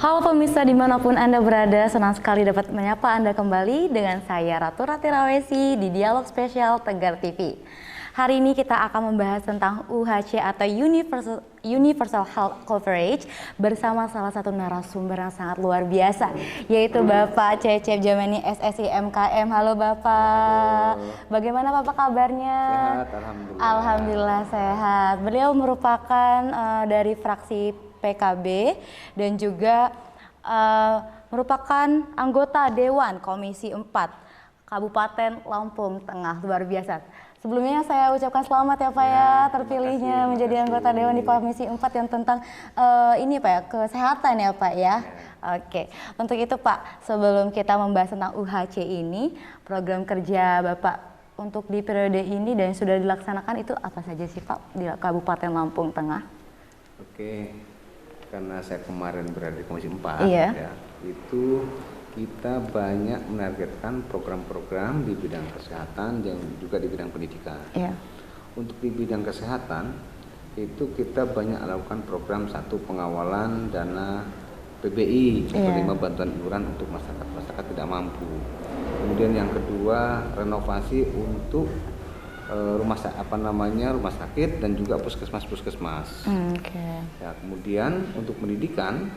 Halo pemirsa dimanapun Anda berada, senang sekali dapat menyapa Anda kembali dengan saya Ratu Ratirawesi di Dialog Spesial Tegar TV. Hari ini kita akan membahas tentang UHC atau Universal Health Coverage bersama salah satu narasumber yang sangat luar biasa, yaitu Bapak Cecep Jamani SSI MKM. Halo Bapak, bagaimana Bapak kabarnya? Sehat, alhamdulillah. Alhamdulillah sehat. Beliau merupakan dari fraksi PKB dan juga merupakan anggota Dewan Komisi 4 Kabupaten Lampung Tengah. Luar biasa. Sebelumnya saya ucapkan selamat ya Pak ya, terpilihnya menjadi anggota Dewan di Komisi 4 yang tentang ini Pak ya, kesehatan ya Pak ya. Oke, untuk itu Pak, sebelum kita membahas tentang UHC ini, program kerja Bapak untuk di periode ini dan sudah dilaksanakan itu apa saja sih Pak di Kabupaten Lampung Tengah? Oke, karena saya kemarin berada di Komisi 4, Iya. ya, itu kita banyak menargetkan program-program di bidang kesehatan dan juga di bidang pendidikan. Iya. Untuk di bidang kesehatan, itu kita banyak lakukan program satu pengawalan dana PBI, penerima bantuan iuran untuk masyarakat tidak mampu. Kemudian yang kedua, renovasi untuk rumah sakit dan juga puskesmas. Oke. Ya, kemudian untuk pendidikan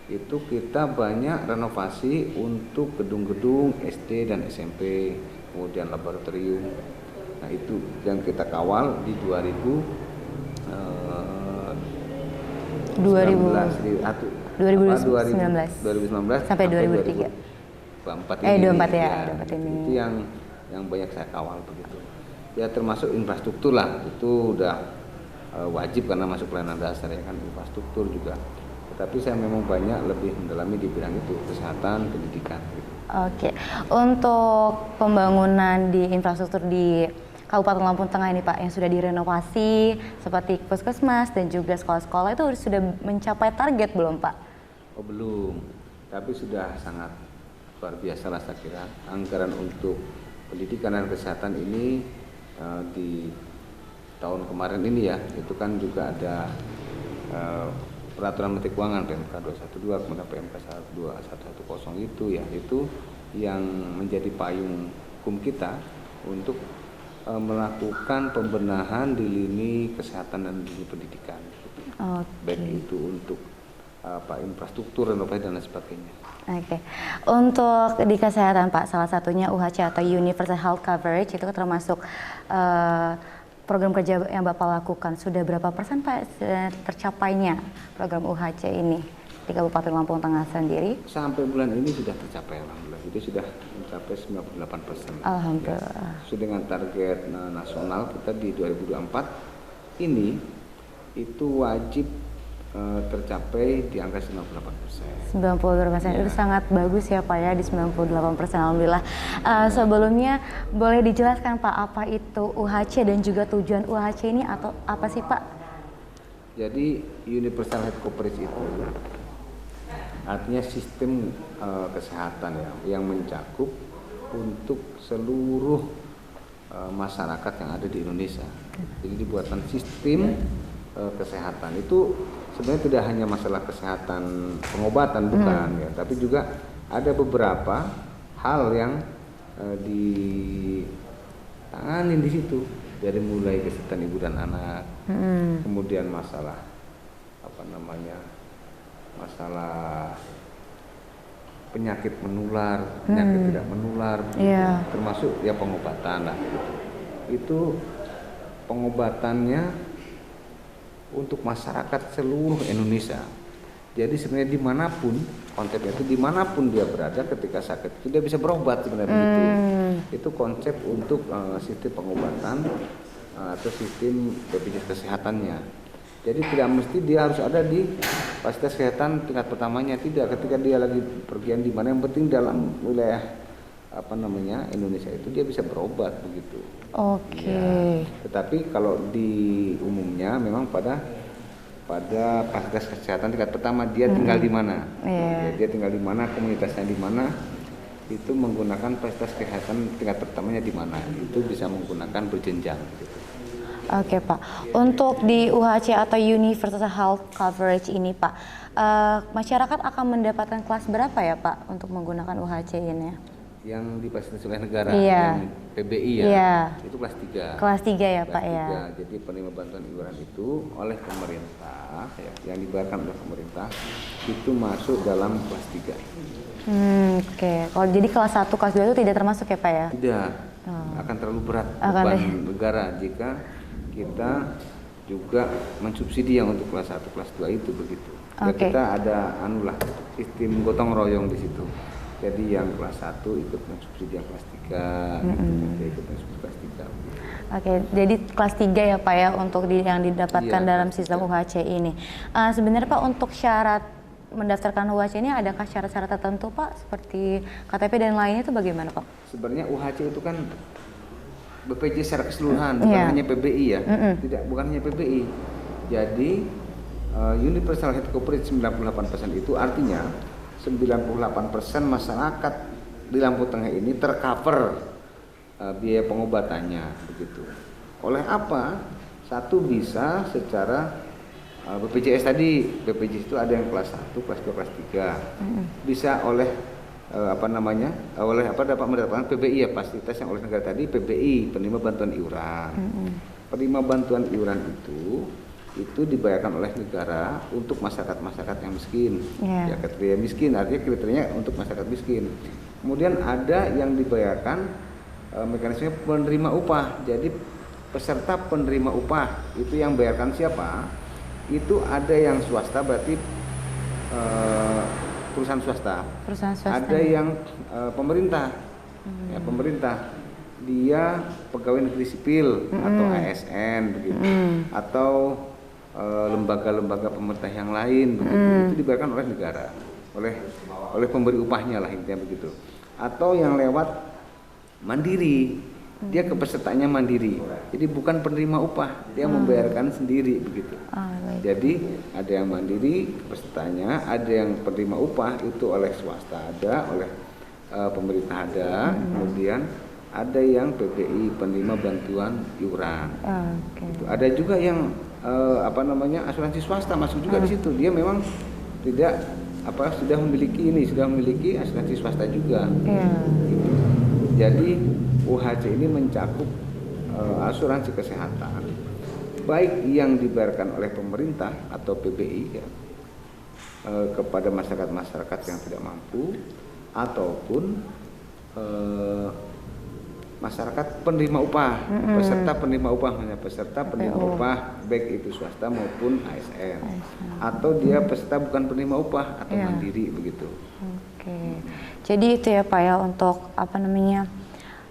itu kita banyak renovasi untuk gedung-gedung SD dan SMP, kemudian laboratorium. Nah itu yang kita kawal di 2019 sampai 2023. 24 ini. 24 ya, 24 ini. Itu yang banyak saya kawal begitu. Ya termasuk infrastruktur lah, itu udah wajib karena masuk pelayanan dasar ya kan, infrastruktur juga. Tetapi saya memang banyak lebih mendalami di bidang itu, kesehatan, pendidikan gitu. Oke, untuk pembangunan di infrastruktur di Kabupaten Lampung Tengah ini Pak yang sudah direnovasi seperti puskesmas dan juga sekolah-sekolah itu sudah mencapai target belum Pak? Oh belum, tapi sudah sangat luar biasa lah saya kira. Anggaran untuk pendidikan dan kesehatan ini di tahun kemarin ini ya, itu kan juga ada peraturan Menteri Keuangan PMK 212 kemudian PMK 12110 itu ya, itu yang menjadi payung hukum kita untuk melakukan pembenahan di lini kesehatan dan di lini pendidikan. Baik itu untuk infrastruktur, renovasi dan lain sebagainya. Oke, untuk di kesehatan Pak, salah satunya UHC atau Universal Health Coverage itu termasuk program kerja yang Bapak lakukan. Sudah berapa persen Pak tercapainya program UHC ini di Kabupaten Lampung Tengah sendiri? Sampai bulan ini sudah tercapai alhamdulillah, itu sudah mencapai 98%. Alhamdulillah. Ya, sesuai dengan target nasional kita di 2024 ini itu wajib tercapai di angka 98%. 98% Ya. Itu sangat bagus ya Pak ya, di 98% alhamdulillah. Sebelumnya boleh dijelaskan Pak apa itu UHC dan juga tujuan UHC ini atau apa sih Pak? Jadi Universal Health Coverage itu artinya sistem kesehatan ya yang mencakup untuk seluruh masyarakat yang ada di Indonesia. Jadi dibuatkan sistem kesehatan itu sebenarnya tidak hanya masalah kesehatan pengobatan bukan ya, tapi juga ada beberapa hal yang ditangani di situ, dari mulai kesehatan ibu dan anak, kemudian masalah masalah penyakit menular, penyakit tidak menular, termasuk ya pengobatan lah gitu. Itu pengobatannya untuk masyarakat seluruh Indonesia. Jadi sebenarnya dimanapun, konsepnya itu dimanapun dia berada ketika sakit itu dia bisa berobat sebenarnya begitu. Itu konsep untuk sistem pengobatan atau sistem BPJS kesehatannya. Jadi tidak mesti dia harus ada di fasilitas kesehatan tingkat pertamanya, tidak. Ketika dia lagi pergian di mana, yang penting dalam wilayah Indonesia itu dia bisa berobat begitu. Oke. Ya, tetapi kalau di umumnya memang pada fasilitas kesehatan tingkat pertama dia tinggal di mana, dia tinggal di mana, komunitasnya di mana, itu menggunakan fasilitas kesehatan tingkat pertamanya di mana, itu bisa menggunakan berjenjang. Gitu. Oke Pak, untuk di UHC atau Universal Health Coverage ini Pak, masyarakat akan mendapatkan kelas berapa ya Pak untuk menggunakan UHC ini? Yang difasilitasi oleh negara, Iya. yang PBI ya, Iya. itu kelas 3. Kelas 3 ya Kelas Pak ya? 3. Jadi penerima bantuan iuran itu oleh pemerintah, ya, yang dibayarkan oleh pemerintah, itu masuk dalam kelas 3. Oke, kalau jadi kelas 1, kelas 2 itu tidak termasuk ya Pak ya? Tidak, akan terlalu berat Akan beban negara jika kita juga mensubsidi yang untuk kelas 1, kelas 2 itu begitu. Ya, Oke. kita ada sistem gotong royong di situ. Jadi yang kelas 1 ikut mensubsidi yang kelas 3, gitu. Dia ikut mensubsidi kelas 3. Oke, jadi kelas 3 ya Pak ya untuk yang didapatkan Iya, dalam kelas sistem 3. UHC ini. Sebenarnya Pak untuk syarat mendaftarkan UHC ini adakah syarat-syarat tertentu Pak seperti KTP dan lainnya itu bagaimana Pak? Sebenarnya UHC itu kan BPJS secara keseluruhan, bukan Iya. hanya PBI ya. Tidak, bukan hanya PBI. Jadi Universal Health Coverage 98% itu artinya 98% masyarakat di Lampung Tengah ini tercover biaya pengobatannya begitu. Oleh apa? Satu bisa secara BPJS tadi, BPJS itu ada yang kelas 1, kelas 2, kelas 3. Bisa oleh dapat mendapatkan PBI ya, fasilitas yang oleh negara tadi, PBI, penerima bantuan iuran. Penerima bantuan iuran itu dibayarkan oleh negara untuk masyarakat yang miskin. Yeah. Ya, kriteria miskin artinya kriterianya untuk masyarakat miskin. Kemudian ada yang dibayarkan mekanisme penerima upah. Jadi peserta penerima upah itu yang bayarkan siapa? Itu ada yang swasta, berarti perusahaan swasta. Perusahaan swasta. Ada yang pemerintah. Ya, pemerintah. Dia pegawai negeri sipil atau ASN begitu. Atau lembaga-lembaga pemerintah yang lain begitu. Itu dibayarkan oleh negara, oleh pemberi upahnya lah intinya begitu. Atau yang lewat mandiri, dia kepesertaannya mandiri, jadi bukan penerima upah, dia membayarkan sendiri begitu. Baik. Jadi ada yang mandiri kepesertaannya, ada yang penerima upah itu oleh swasta ada, oleh pemerintah ada, kemudian ada yang PBI, penerima bantuan iuran. Oke. Gitu. Ada juga yang asuransi swasta masuk juga di situ. Dia memang sudah memiliki asuransi swasta juga. Iya. Gitu. Jadi UHC ini mencakup asuransi kesehatan baik yang dibayarkan oleh pemerintah atau PBI ya, kepada masyarakat yang tidak mampu ataupun masyarakat penerima upah, peserta penerima upah baik itu swasta maupun ASN. Atau dia peserta bukan penerima upah atau mandiri begitu. Oke. Jadi itu ya Pak ya untuk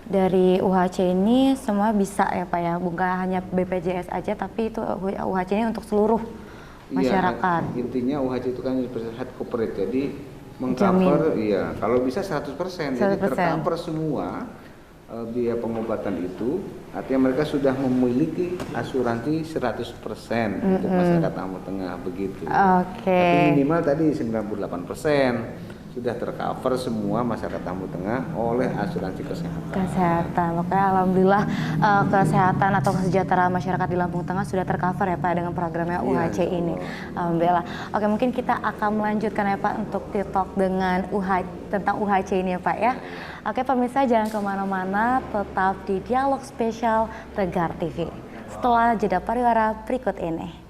dari UHC ini semua bisa ya Pak ya, bukan hanya BPJS aja tapi itu UHC ini untuk seluruh masyarakat. Iya, intinya UHC itu kan health coverage, jadi mengcover, iya, kalau bisa 100%, jadi tercover semua biaya pengobatan itu, artinya mereka sudah memiliki asuransi 100% untuk masyarakat Lampung Tengah begitu. Oke. Tapi minimal tadi 98% sudah tercover semua masyarakat Lampung Tengah oleh asuransi kesehatan. Makanya alhamdulillah kesehatan atau kesejahteraan masyarakat di Lampung Tengah sudah tercover ya Pak dengan programnya UHC ini. Alhamdulillah. Oke, mungkin kita akan melanjutkan ya Pak untuk TikTok dengan tentang UHC ini ya Pak ya. Oke pemirsa, jangan kemana-mana, tetap di Dialog Spesial Tegar TV. Setelah jeda pariwara berikut ini.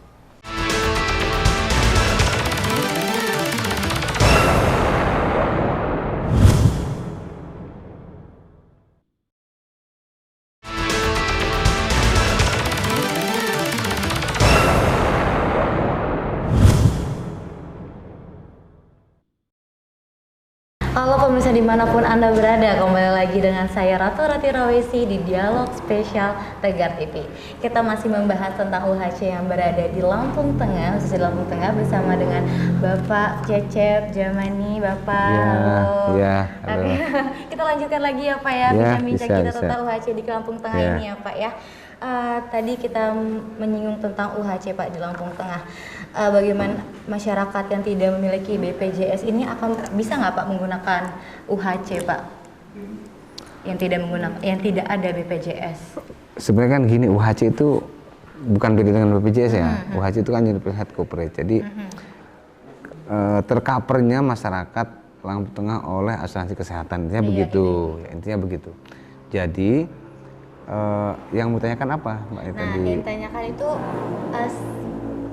Halo pemirsa dimanapun Anda berada, kembali lagi dengan saya Ratu Rati Rawesi di Dialog Spesial Tegar TV. Kita masih membahas tentang UHC yang berada di Lampung Tengah, khususnya di Lampung Tengah bersama dengan Bapak Cecep Jamani. Bapak, halo. Ya, halo. Oke, kita lanjutkan lagi ya Pak ya, bincang-bincang kita tentang UHC di Lampung Tengah ini ya Pak ya. Tadi kita menyinggung tentang UHC Pak di Lampung Tengah. Bagaimana masyarakat yang tidak memiliki BPJS ini bisa nggak Pak menggunakan UHC Pak? Yang tidak ada BPJS. Sebenarnya kan gini, UHC itu bukan beda dengan BPJS ya. UHC itu kan Universal Health Coverage. Jadi tercovernya masyarakat Lampung Tengah oleh asuransi kesehatan, intinya begitu. Ya, intinya begitu. Jadi yang mau tanyakan apa, Mbak? Nah, tadi? yang tanyakan itu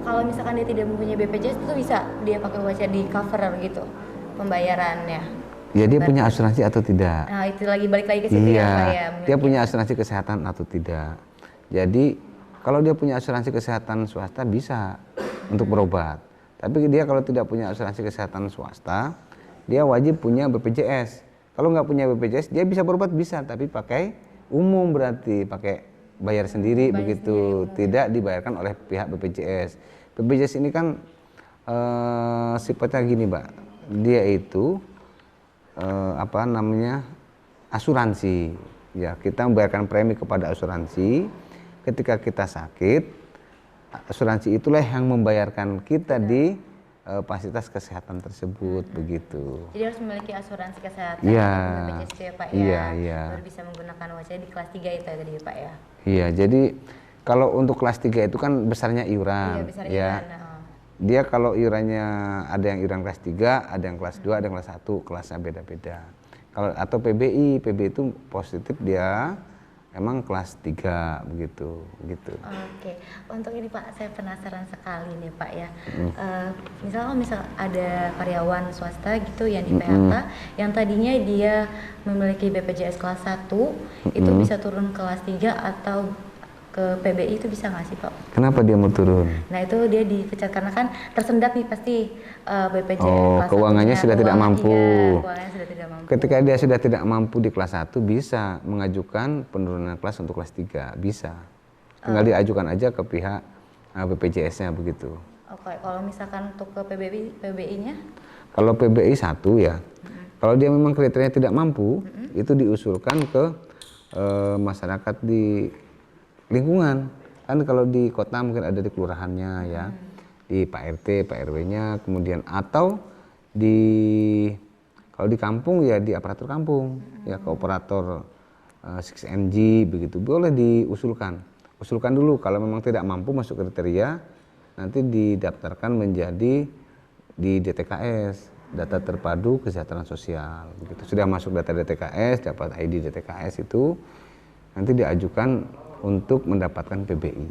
kalau misalkan dia tidak mempunyai BPJS itu bisa dia pakai UHC di cover gitu pembayarannya. Ya dia punya asuransi atau tidak? Nah itu lagi balik lagi ke situ Iya, ya Pak ya. dia punya asuransi kesehatan atau tidak. Jadi kalau dia punya asuransi kesehatan swasta bisa untuk berobat. Tapi dia kalau tidak punya asuransi kesehatan swasta, dia wajib punya BPJS. Kalau nggak punya BPJS, dia bisa berobat bisa, tapi pakai umum berarti pakai bayar sendiri begitu, tidak dibayarkan oleh pihak BPJS. BPJS ini kan sifatnya gini, Mbak. Dia itu apa namanya, asuransi ya, kita membayarkan premi kepada asuransi ketika kita sakit. Asuransi itulah yang membayarkan kita di fasilitas kesehatan tersebut begitu. Jadi harus memiliki asuransi kesehatan Iya. BPJS ya Pak ya. Iya, iya. Baru bisa menggunakan UHC di kelas 3 itu tadi ya Pak ya. Iya, jadi kalau untuk kelas 3 itu kan besarnya iuran. Iya, besarnya Ya. iuran. Dia kalau iurannya ada yang iuran kelas 3, ada yang kelas 2, ada yang kelas 1, kelasnya beda-beda. Kalau atau PBI itu positif dia emang kelas 3 begitu gitu. Oke, untuk ini Pak saya penasaran sekali nih Pak ya. Misal ada karyawan swasta gitu yang di PHK yang tadinya dia memiliki BPJS kelas 1 itu bisa turun kelas 3 atau ke PBI itu bisa nggak sih Pak? Kenapa dia mau turun? Nah itu dia dipecat karena kan tersendat nih pasti BPJS kelas keuangannya 1-nya, sudah tidak mampu. Iya, keuangannya sudah tidak mampu. Ketika dia sudah tidak mampu di kelas 1 bisa mengajukan penurunan kelas untuk kelas 3, bisa. Tinggal diajukan aja ke pihak BPJS-nya begitu. Oke, kalau misalkan untuk ke PBI-nya? Kalau PBI 1 ya, kalau dia memang kriterianya tidak mampu, itu diusulkan ke masyarakat di lingkungan. Kan kalau di kota mungkin ada di kelurahannya ya, di Pak RT, Pak RW-nya, kemudian atau kalau di kampung ya di aparatur kampung, ya ke operator 6NG begitu, boleh diusulkan. Usulkan dulu, kalau memang tidak mampu masuk kriteria, nanti didaftarkan menjadi di DTKS, data terpadu kesejahteraan sosial begitu. Sudah masuk data DTKS, dapat ID DTKS itu nanti diajukan untuk mendapatkan PBI.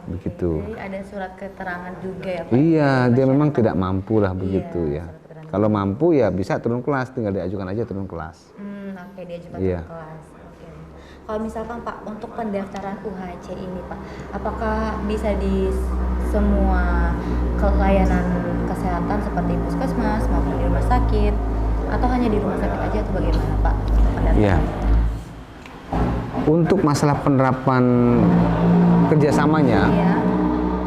Begitu. Jadi ada surat keterangan juga ya Pak? Iya, dia memang tidak mampu lah begitu ya. surat Kalau mampu ya bisa turun kelas, tinggal diajukan aja turun kelas. Oke, diajukan Iya. ke kelas. Oke. Kalau misalkan Pak untuk pendaftaran UHC ini Pak, apakah bisa di semua layanan kesehatan seperti puskesmas maupun di rumah sakit, atau hanya di rumah sakit aja atau bagaimana Pak? Iya. Untuk masalah penerapan kerjasamanya,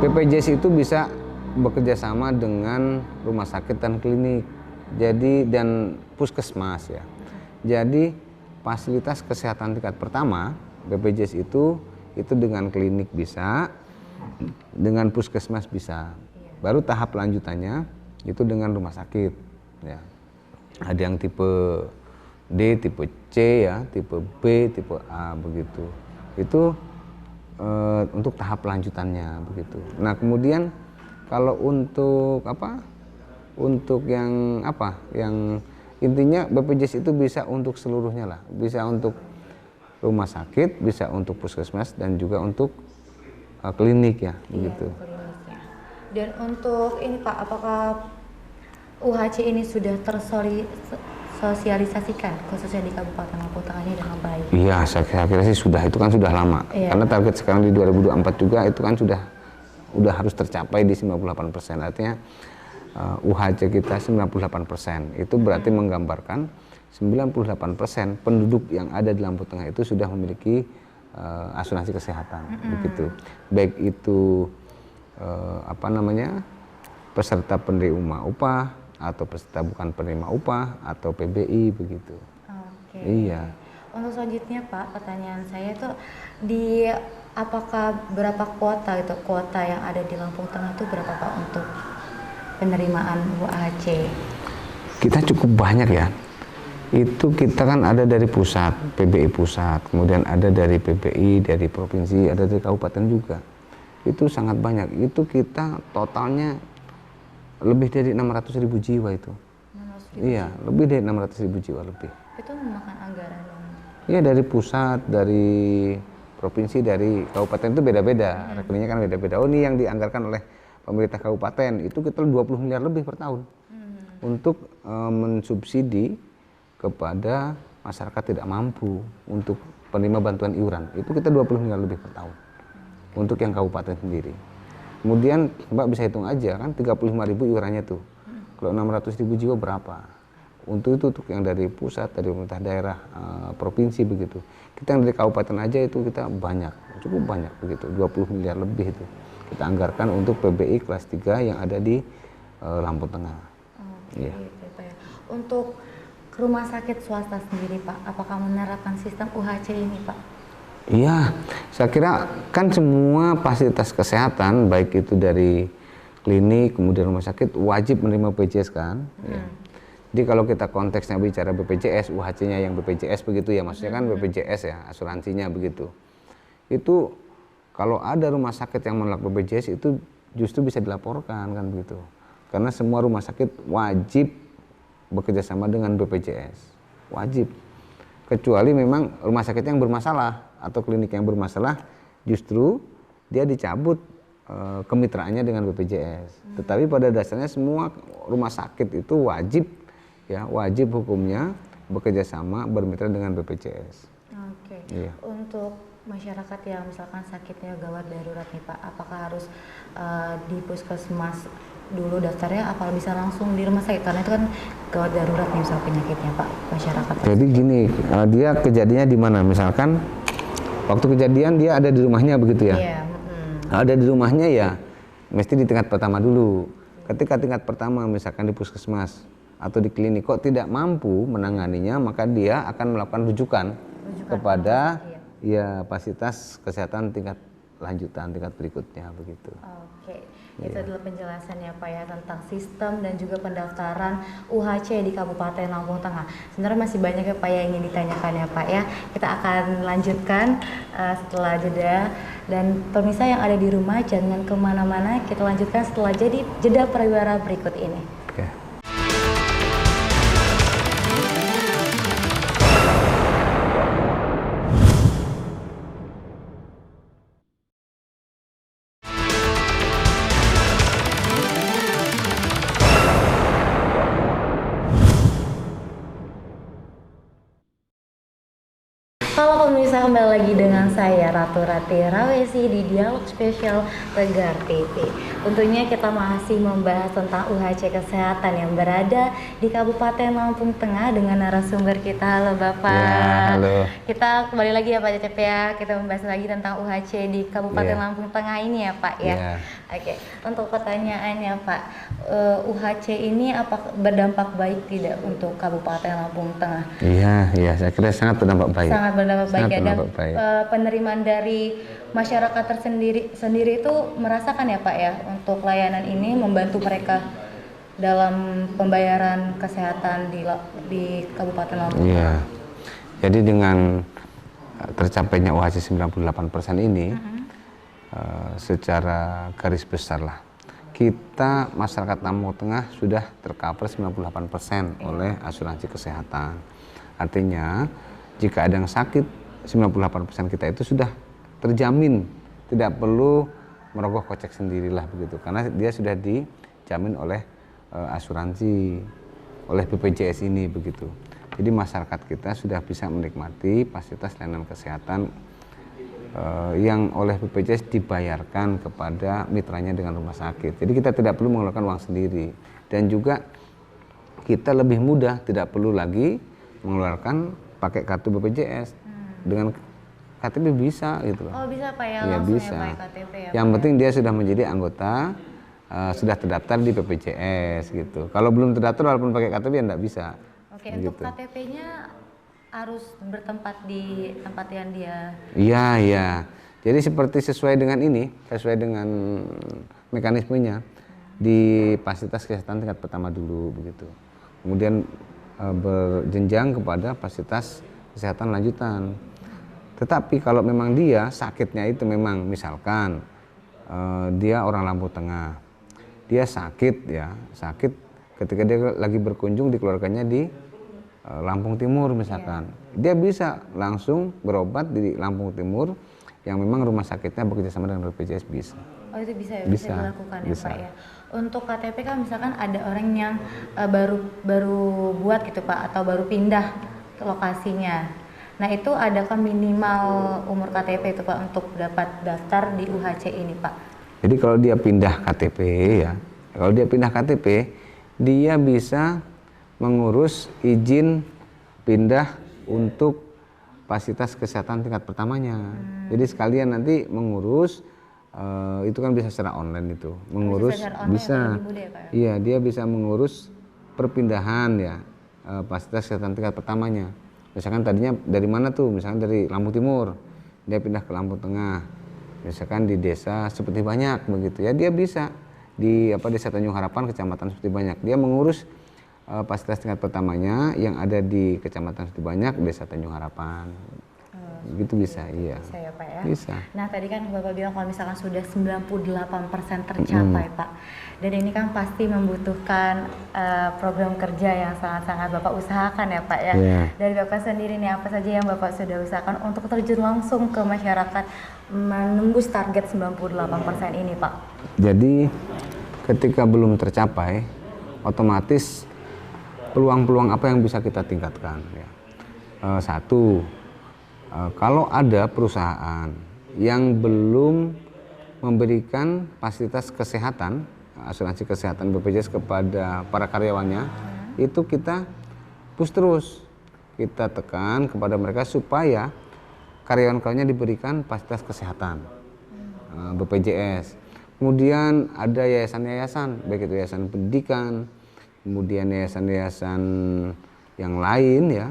BPJS itu bisa bekerja sama dengan rumah sakit dan klinik, jadi dan puskesmas ya. Jadi fasilitas kesehatan tingkat pertama BPJS itu dengan klinik bisa, dengan puskesmas bisa. Baru tahap lanjutannya itu dengan rumah sakit. Ya. Ada yang tipe D, tipe C ya, tipe B, tipe A begitu. Itu untuk tahap lanjutannya begitu. Nah kemudian kalau untuk untuk yang yang intinya BPJS itu bisa untuk seluruhnya lah, bisa untuk rumah sakit, bisa untuk puskesmas dan juga untuk klinik ya begitu. Kliniknya. Dan untuk ini Pak, apakah UHC ini sudah sosialisasikan khususnya di Kabupaten Lampung Tengah ini dengan baik? Iya, saya kira sih sudah, itu kan sudah lama. Karena target sekarang di 2024 juga itu kan sudah harus tercapai di 98%. Artinya UHC kita 98%. Itu berarti menggambarkan 98% penduduk yang ada di Lampung Tengah itu sudah memiliki asuransi kesehatan begitu. Baik itu peserta penerima upah atau peserta bukan penerima upah atau PBI begitu. Oke. Iya. Untuk selanjutnya Pak, pertanyaan saya itu apakah berapa kuota yang ada di Lampung Tengah itu berapa Pak untuk penerimaan UHC? Kita cukup banyak ya. Itu kita kan ada dari pusat, PBI pusat, kemudian ada dari PBI, dari provinsi, ada dari kabupaten juga. Itu sangat banyak. Itu kita totalnya lebih dari 600.000 jiwa itu. 600.000 Iya, lebih dari 600.000 jiwa lebih. Itu memakan anggaran yang Iya, dari pusat, dari provinsi, dari kabupaten itu beda-beda. Rekeningnya kan beda-beda. Oh, ini yang dianggarkan oleh pemerintah kabupaten itu kita 20 miliar lebih per tahun untuk mensubsidi kepada masyarakat tidak mampu untuk penerima bantuan iuran. Itu kita 20 miliar lebih per tahun untuk yang kabupaten sendiri. Kemudian Mbak bisa hitung aja kan 35.000 iurannya tuh. Kalau 600.000 jiwa berapa? Untuk itu yang dari pusat, dari pemerintah daerah, provinsi begitu. Kita yang dari kabupaten aja itu kita banyak, cukup banyak begitu, 20 miliar lebih itu. Kita anggarkan untuk PBI kelas 3 yang ada di Lampung Tengah. Oke, gitu, Pak ya. Untuk rumah sakit swasta sendiri Pak, apakah menerapkan sistem UHC ini Pak? Iya, saya kira kan semua fasilitas kesehatan baik itu dari klinik kemudian rumah sakit wajib menerima BPJS kan. Ya. Jadi kalau kita konteksnya bicara BPJS, UHC-nya yang BPJS begitu ya, maksudnya kan BPJS ya, asuransinya begitu. Itu kalau ada rumah sakit yang menolak BPJS itu justru bisa dilaporkan kan begitu. Karena semua rumah sakit wajib bekerja sama dengan BPJS, wajib. Kecuali memang rumah sakit yang bermasalah atau klinik yang bermasalah, justru dia dicabut kemitraannya dengan BPJS. Tetapi pada dasarnya semua rumah sakit itu wajib, ya wajib hukumnya bekerja sama bermitra dengan BPJS. Oke. Iya. Untuk masyarakat yang misalkan sakitnya gawat darurat nih Pak, apakah harus di puskesmas dulu daftarnya, apa bisa langsung di rumah sakit? Karena itu kan gawat darurat nih misal penyakitnya Pak, masyarakat. Jadi gini, dia kejadiannya di mana? Misalkan waktu kejadian dia ada di rumahnya begitu ya? Iya. Ada di rumahnya ya, mesti di tingkat pertama dulu. Ketika tingkat pertama misalkan di puskesmas atau di klinik kok tidak mampu menanganinya, maka dia akan melakukan rujukan kepada ya fasilitas kesehatan tingkat lanjutan, tingkat berikutnya begitu. Oke, itu adalah penjelasannya Pak ya tentang sistem dan juga pendaftaran UHC di Kabupaten Lampung Tengah. Sebenarnya masih banyak ya Pak yang ingin ditanyakan ya Pak ya. Kita akan lanjutkan setelah jeda. Dan pemirsa yang ada di rumah jangan kemana-mana, kita lanjutkan setelah jeda pariwara berikut ini. Oke. Halo pemirsa, kembali lagi dengan saya Ratu Rati Rawesi di Dialog Spesial Tegar TV. Tentunya kita masih membahas tentang UHC kesehatan yang berada di Kabupaten Lampung Tengah dengan narasumber kita. Halo Bapak. Ya, halo. Kita kembali lagi ya Pak Cecep ya. Kita membahas lagi tentang UHC di Kabupaten Lampung Tengah ini ya Pak ya. Oke, untuk pertanyaannya Pak, UHC ini apakah berdampak baik tidak untuk Kabupaten Lampung Tengah? Iya, saya kira sangat berdampak baik. Sangat berdampak baik ya, dan berdampak baik. Penerimaan dari masyarakat sendiri itu merasakan ya Pak ya, untuk layanan ini membantu mereka dalam pembayaran kesehatan di Kabupaten Lampung. Iya, jadi dengan tercapainya UHC 98% ini, secara garis besar lah, kita masyarakat Lampung Tengah sudah tercover 98% oleh asuransi kesehatan. Artinya jika ada yang sakit, 98% kita itu sudah terjamin, tidak perlu merogoh kocek sendirilah begitu, karena dia sudah dijamin oleh asuransi, oleh BPJS ini begitu. Jadi masyarakat kita sudah bisa menikmati fasilitas layanan kesehatan yang oleh BPJS dibayarkan kepada mitranya dengan rumah sakit. Jadi kita tidak perlu mengeluarkan uang sendiri, dan juga kita lebih mudah, tidak perlu lagi mengeluarkan pakai kartu BPJS. Dengan KTP bisa gitu loh. Oh bisa Pak ya, Ya langsung bisa. ya pakai KTP ya. Yang penting dia sudah menjadi anggota, sudah terdaftar di BPJS gitu. Kalau belum terdaftar walaupun pakai KTP ya enggak bisa. Oke, gitu. untuk KTP-nya harus bertempat di tempat yang dia. Iya. Jadi seperti sesuai dengan ini, sesuai dengan mekanismenya di fasilitas kesehatan tingkat pertama dulu begitu. Kemudian berjenjang kepada fasilitas kesehatan lanjutan. Tetapi kalau memang dia sakitnya itu memang misalkan dia orang Lampung Tengah, dia sakit ya, sakit ketika dia lagi berkunjung di keluarganya di Lampung Timur misalkan, dia bisa langsung berobat di Lampung Timur yang memang rumah sakitnya bekerja sama dengan BPJS bisa. Oh itu bisa ya, Bisa, dilakukan ya bisa. Pak ya. Untuk KTP kan misalkan ada orang yang baru buat gitu Pak, atau baru pindah ke lokasinya. Nah itu adakah minimal umur KTP itu Pak untuk dapat daftar di UHC ini Pak? Jadi kalau dia pindah KTP ya, kalau dia pindah KTP, dia bisa mengurus izin pindah untuk fasilitas kesehatan tingkat pertamanya. Jadi sekalian nanti mengurus itu kan bisa secara online itu, mengurus bisa, ya, iya dia bisa mengurus perpindahan ya fasilitas kesehatan tingkat pertamanya. Misalkan tadinya dari mana tuh, misalkan dari Lampung Timur, dia pindah ke Lampung Tengah, misalkan di desa seperti Banyak begitu ya, dia bisa di Desa Tanjung Harapan, Kecamatan Seperti Banyak, dia mengurus fasilitas tingkat pertamanya yang ada di Kecamatan Seperti Banyak, Desa Tanjung Harapan. Gitu bisa, iya. Bisa ya Pak ya? Bisa. Nah tadi kan Bapak bilang kalau misalkan sudah 98% tercapai Pak, dan ini kan pasti membutuhkan program kerja yang sangat-sangat Bapak usahakan ya Pak ya. Dari Bapak sendiri nih, apa saja yang Bapak sudah usahakan untuk terjun langsung ke masyarakat menembus target 98% ini Pak? Jadi ketika belum tercapai, otomatis peluang-peluang apa yang bisa kita tingkatkan ya. Satu, kalau ada perusahaan yang belum memberikan fasilitas kesehatan, asuransi kesehatan BPJS kepada para karyawannya, itu kita push terus, kita tekan kepada mereka supaya karyawan-karyawannya diberikan fasilitas kesehatan BPJS. Kemudian ada yayasan-yayasan, baik itu yayasan pendidikan, kemudian yayasan-yayasan yang lain ya,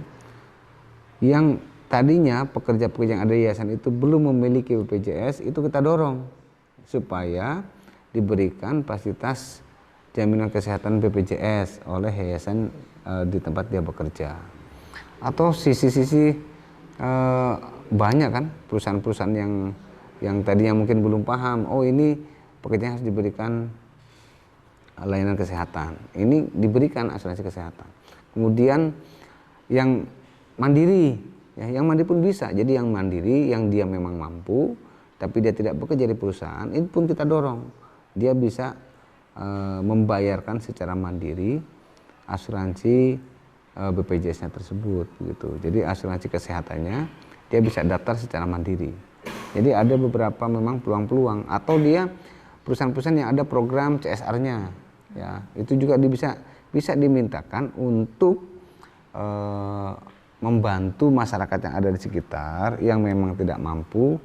yang tadinya pekerja-pekerja yang ada di yayasan itu belum memiliki BPJS, itu kita dorong supaya diberikan fasilitas jaminan kesehatan BPJS oleh yayasan di tempat dia bekerja. Atau sisi-sisi banyak kan perusahaan-perusahaan yang tadinya mungkin belum paham, oh ini pekerja harus diberikan layanan kesehatan, ini diberikan asuransi kesehatan. Kemudian yang mandiri, ya, yang mandiri pun bisa. Jadi yang mandiri, yang dia memang mampu, tapi dia tidak bekerja di perusahaan, itu pun kita dorong. Dia bisa membayarkan secara mandiri asuransi BPJS-nya tersebut, gitu. Jadi asuransi kesehatannya dia bisa daftar secara mandiri. Jadi ada beberapa memang peluang-peluang. Atau dia perusahaan-perusahaan yang ada program CSR-nya, ya, itu juga bisa dimintakan untuk membantu masyarakat yang ada di sekitar yang memang tidak mampu,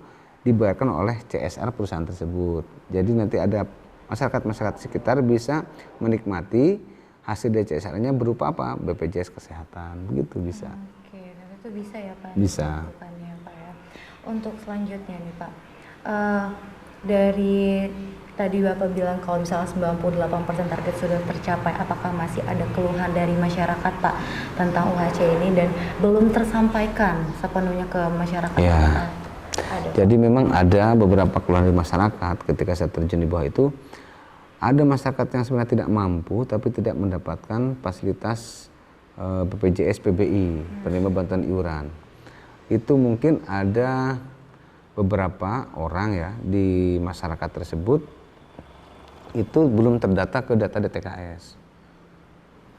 dibayarkan oleh CSR perusahaan tersebut. Jadi nanti ada masyarakat sekitar bisa menikmati hasil dari CSR-nya berupa apa? BPJS kesehatan, begitu bisa. Oke, dan itu bisa ya Pak? Bisa. Pak ya. Untuk selanjutnya nih Pak, dari tadi Bapak bilang kalau misalnya 98% target sudah tercapai, apakah masih ada keluhan dari masyarakat Pak tentang UHC ini dan belum tersampaikan sepenuhnya ke masyarakat? Ya. Jadi memang ada beberapa keluhan dari masyarakat ketika saya terjun di bawah itu. Ada masyarakat yang sebenarnya tidak mampu tapi tidak mendapatkan fasilitas BPJS PBI, penerima bantuan iuran. Itu mungkin ada beberapa orang ya di masyarakat tersebut itu belum terdata ke data DTKS.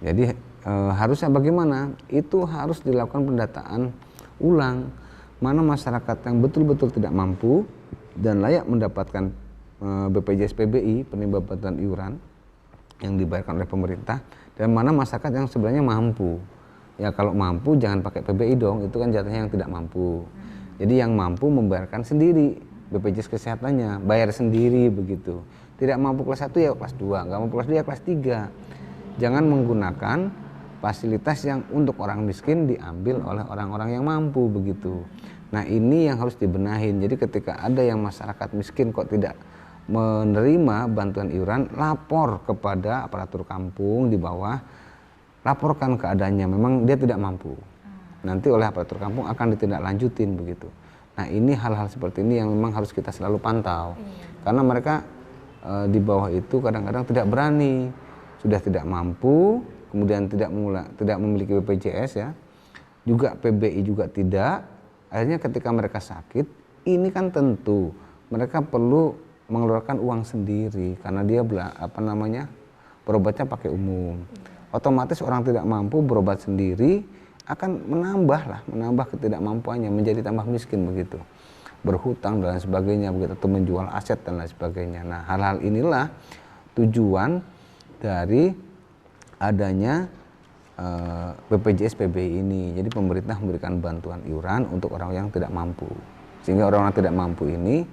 Jadi harusnya bagaimana? Itu harus dilakukan pendataan ulang. Mana masyarakat yang betul-betul tidak mampu dan layak mendapatkan BPJS PBI, penerima bantuan iuran yang dibayarkan oleh pemerintah, dan mana masyarakat yang sebenarnya mampu. Ya kalau mampu jangan pakai PBI dong, itu kan jatuhnya yang tidak mampu. Jadi yang mampu membayarkan sendiri BPJS kesehatannya, bayar sendiri begitu. Tidak mampu kelas 1 ya kelas 2, nggak mampu kelas 2 ya kelas 3. Jangan menggunakan fasilitas yang untuk orang miskin diambil oleh orang-orang yang mampu begitu. Nah ini yang harus dibenahin. Jadi ketika ada yang masyarakat miskin kok tidak menerima bantuan iuran, lapor kepada aparatur kampung di bawah, laporkan keadaannya, memang dia tidak mampu. Nanti oleh aparatur kampung akan ditindaklanjutin begitu. Nah ini hal-hal seperti ini yang memang harus kita selalu pantau, karena mereka di bawah itu kadang-kadang tidak berani, sudah tidak mampu, kemudian tidak memiliki BPJS ya, juga PBI juga tidak. Akhirnya ketika mereka sakit, ini kan tentu mereka perlu mengeluarkan uang sendiri karena dia berobatnya pakai umum. Otomatis orang tidak mampu berobat sendiri akan menambah ketidakmampuannya, menjadi tambah miskin begitu, berhutang dan lain sebagainya begitu, atau menjual aset dan lain sebagainya. Nah hal-hal inilah tujuan dari adanya BPJS PBI ini. Jadi pemerintah memberikan bantuan iuran untuk orang yang tidak mampu, sehingga orang-orang tidak mampu ini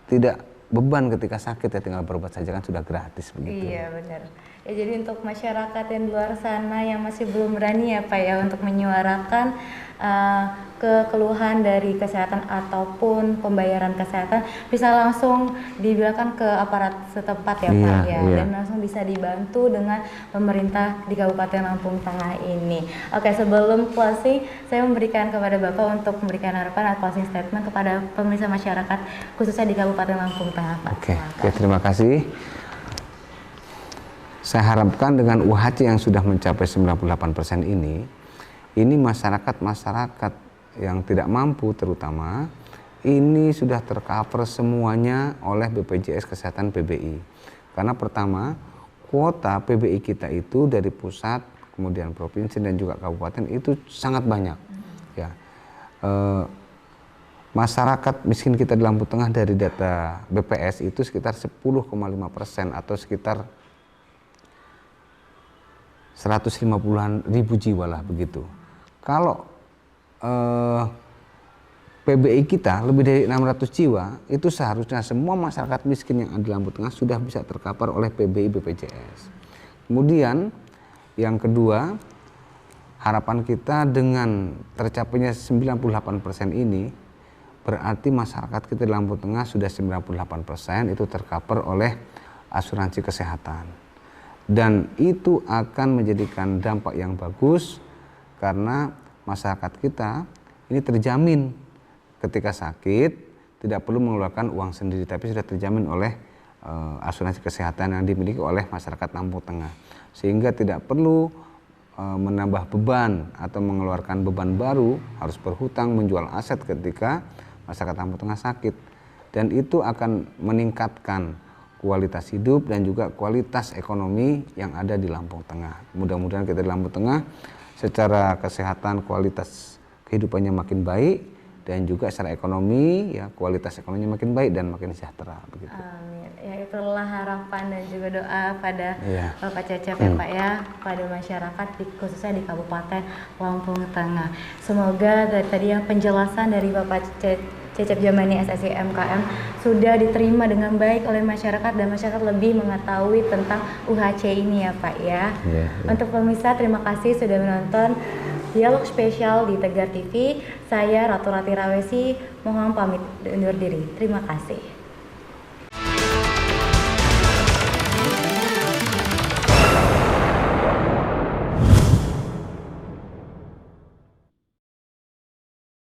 tidak beban ketika sakit, ya tinggal berobat saja kan sudah gratis begitu. Iya benar. Ya, jadi untuk masyarakat yang di luar sana yang masih belum berani ya Pak ya untuk menyuarakan keluhan dari kesehatan ataupun pembayaran kesehatan, bisa langsung dibilangkan ke aparat setempat ya Pak ya, dan langsung bisa dibantu dengan pemerintah di Kabupaten Lampung Tengah ini. Oke, sebelum closing saya memberikan kepada Bapak untuk memberikan harapan atau closing statement kepada pemirsa masyarakat khususnya di Kabupaten Lampung Tengah Pak. Oke, terima kasih. Saya harapkan dengan UHC yang sudah mencapai 98% ini masyarakat yang tidak mampu terutama, ini sudah tercover semuanya oleh BPJS Kesehatan PBI. Karena pertama, kuota PBI kita itu dari pusat, kemudian provinsi dan juga kabupaten itu sangat banyak. Ya, masyarakat miskin kita di Lampung Tengah dari data BPS itu sekitar 10,5% atau sekitar 150-an ribu jiwa lah begitu. Kalau PBI kita lebih dari 600 jiwa, itu seharusnya semua masyarakat miskin yang ada di Lampung Tengah sudah bisa tercover oleh PBI BPJS. Kemudian yang kedua, harapan kita dengan tercapainya 98% ini berarti masyarakat kita di Lampung Tengah sudah 98% itu tercover oleh asuransi kesehatan. Dan itu akan menjadikan dampak yang bagus karena masyarakat kita ini terjamin ketika sakit tidak perlu mengeluarkan uang sendiri, tapi sudah terjamin oleh asuransi kesehatan yang dimiliki oleh masyarakat Lampung Tengah, sehingga tidak perlu menambah beban atau mengeluarkan beban baru harus berhutang menjual aset ketika masyarakat Lampung Tengah sakit, dan itu akan meningkatkan kualitas hidup dan juga kualitas ekonomi yang ada di Lampung Tengah. Mudah-mudahan kita di Lampung Tengah secara kesehatan kualitas kehidupannya makin baik, dan juga secara ekonomi ya kualitas ekonominya makin baik dan makin sejahtera begitu. Amin. Ya itulah harapan dan juga doa pada Bapak Cecep ya Pak ya, pada masyarakat khususnya di Kabupaten Lampung Tengah. Semoga dari tadi yang penjelasan dari Bapak Cecep Jamani SSI MKM sudah diterima dengan baik oleh masyarakat dan masyarakat lebih mengetahui tentang UHC ini ya Pak ya. Untuk pemirsa, terima kasih sudah menonton dialog spesial di Tegar TV. Saya Ratu Rati Rawesi mohon pamit undur diri. Terima kasih.